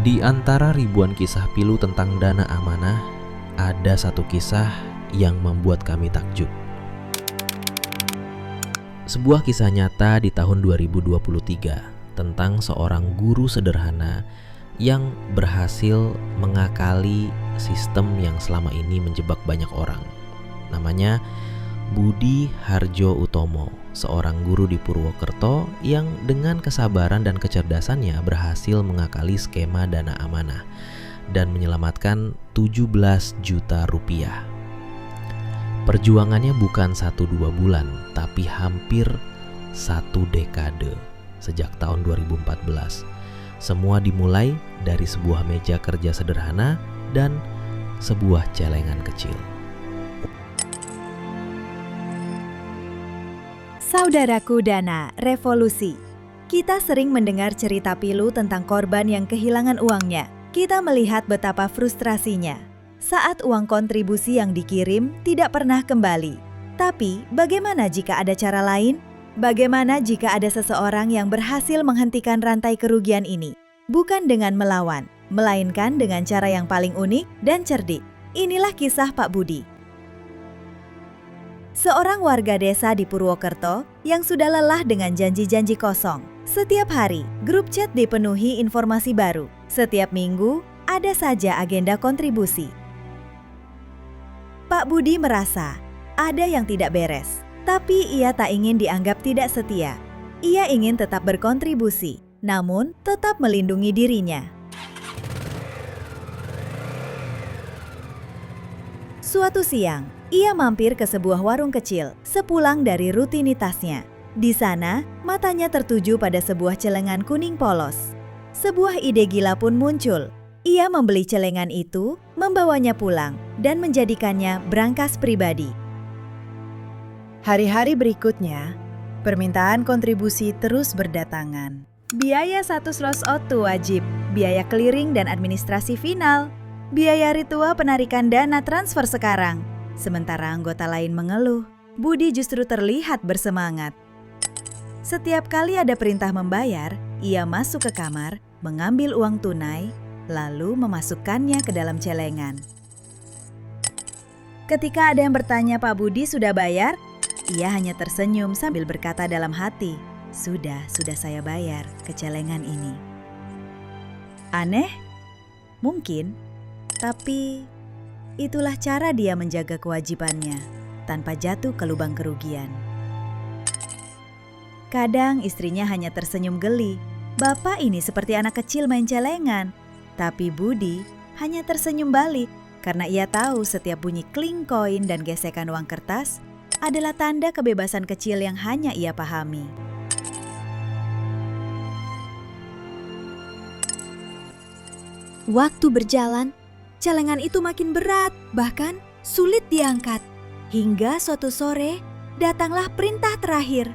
Di antara ribuan kisah pilu tentang dana amanah, ada satu kisah yang membuat kami takjub. Sebuah kisah nyata di tahun 2023 tentang seorang guru sederhana yang berhasil mengakali sistem yang selama ini menjebak banyak orang. Namanya Budi Harjo Utomo, seorang guru di Purwokerto yang dengan kesabaran dan kecerdasannya berhasil mengakali skema dana amanah dan menyelamatkan 17 juta rupiah. Perjuangannya bukan 1-2 bulan, tapi hampir 1 dekade sejak tahun 2014. Semua dimulai dari sebuah meja kerja sederhana dan sebuah celengan kecil. Saudaraku Dana Revolusi. Kita sering mendengar cerita pilu tentang korban yang kehilangan uangnya. Kita melihat betapa frustrasinya saat uang kontribusi yang dikirim tidak pernah kembali. Tapi bagaimana jika ada cara lain? Bagaimana jika ada seseorang yang berhasil menghentikan rantai kerugian ini? Bukan dengan melawan, melainkan dengan cara yang paling unik dan cerdik. Inilah kisah Pak Budi. Seorang warga desa di Purwokerto yang sudah lelah dengan janji-janji kosong. Setiap hari, grup chat dipenuhi informasi baru. Setiap minggu, ada saja agenda kontribusi. Pak Budi merasa ada yang tidak beres, tapi ia tak ingin dianggap tidak setia. Ia ingin tetap berkontribusi, namun tetap melindungi dirinya. Suatu siang, ia mampir ke sebuah warung kecil sepulang dari rutinitasnya. Di sana, matanya tertuju pada sebuah celengan kuning polos. Sebuah ide gila pun muncul. Ia membeli celengan itu, membawanya pulang, dan menjadikannya brankas pribadi. Hari-hari berikutnya, permintaan kontribusi terus berdatangan. Biaya 1 slot O2 wajib, biaya clearing dan administrasi final, biaya ritual penarikan dana transfer sekarang. Sementara anggota lain mengeluh, Budi justru terlihat bersemangat. Setiap kali ada perintah membayar, ia masuk ke kamar, mengambil uang tunai, lalu memasukkannya ke dalam celengan. Ketika ada yang bertanya Pak Budi sudah bayar, ia hanya tersenyum sambil berkata dalam hati, sudah saya bayar ke celengan ini. Aneh? Mungkin, tapi itulah cara dia menjaga kewajibannya tanpa jatuh ke lubang kerugian. Kadang istrinya hanya tersenyum geli. Bapak ini seperti anak kecil main celengan. Tapi Budi hanya tersenyum balik karena ia tahu setiap bunyi kling koin dan gesekan uang kertas adalah tanda kebebasan kecil yang hanya ia pahami. Waktu berjalan, celengan itu makin berat, bahkan sulit diangkat. Hingga suatu sore, datanglah perintah terakhir.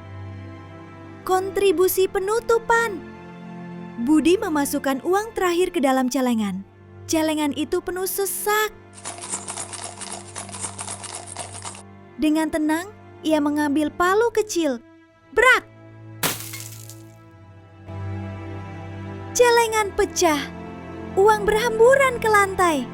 Kontribusi penutupan. Budi memasukkan uang terakhir ke dalam celengan. Celengan itu penuh sesak. Dengan tenang, ia mengambil palu kecil. Brak! Celengan pecah. Uang berhamburan ke lantai.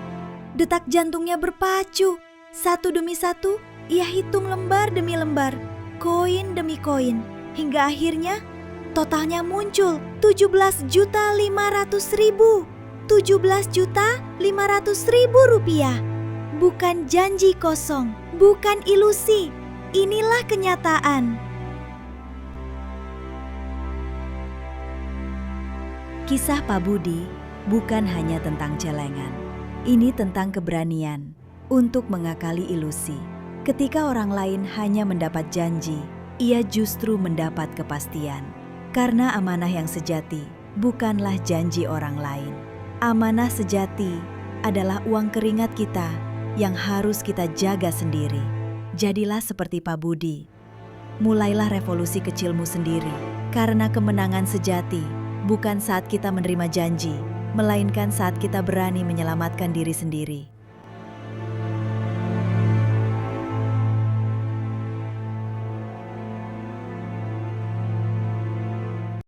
Detak jantungnya berpacu. Satu demi satu, ia hitung lembar demi lembar, koin demi koin, hingga akhirnya totalnya muncul 17.500.000. 17.500.000 rupiah. Bukan janji kosong, bukan ilusi. Inilah kenyataan. Kisah Pak Budi bukan hanya tentang celengan. Ini tentang keberanian untuk mengakali ilusi. Ketika orang lain hanya mendapat janji, ia justru mendapat kepastian. Karena amanah yang sejati bukanlah janji orang lain. Amanah sejati adalah uang keringat kita yang harus kita jaga sendiri. Jadilah seperti Pak Budi. Mulailah revolusi kecilmu sendiri. Karena kemenangan sejati bukan saat kita menerima janji, melainkan saat kita berani menyelamatkan diri sendiri.